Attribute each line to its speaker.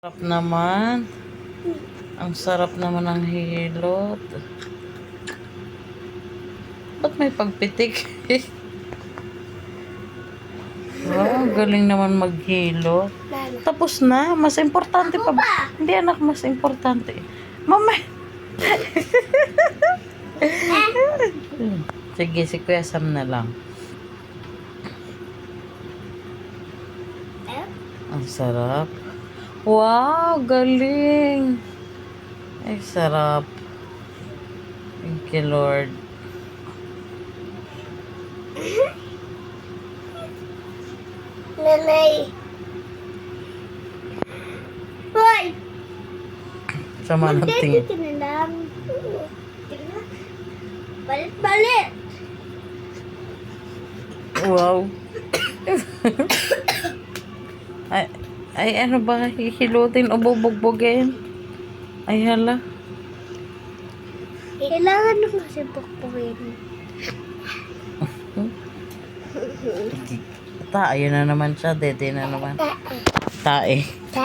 Speaker 1: Sarap naman. Ang sarap naman ng hilot. Ba't may pagpitik? Wow, galing naman maghilot. Tapos na. Mas importante pa ba? Hindi anak, mas importante. Mama! Sige, si Kuya Sam na lang. Ang sarap. Wow, galing. Ay, sarap. Thank you, Lord.
Speaker 2: Nanay. Hoy!
Speaker 1: Sama ng tingin.
Speaker 2: Dito na lang. Balit-balit.
Speaker 1: Wow. ay, ano ba? Hihilutin o bubugbugin? Ay, hala.
Speaker 2: Kailangan na kasi pukpukin.
Speaker 1: Tae na naman siya. Dede na naman. Tae.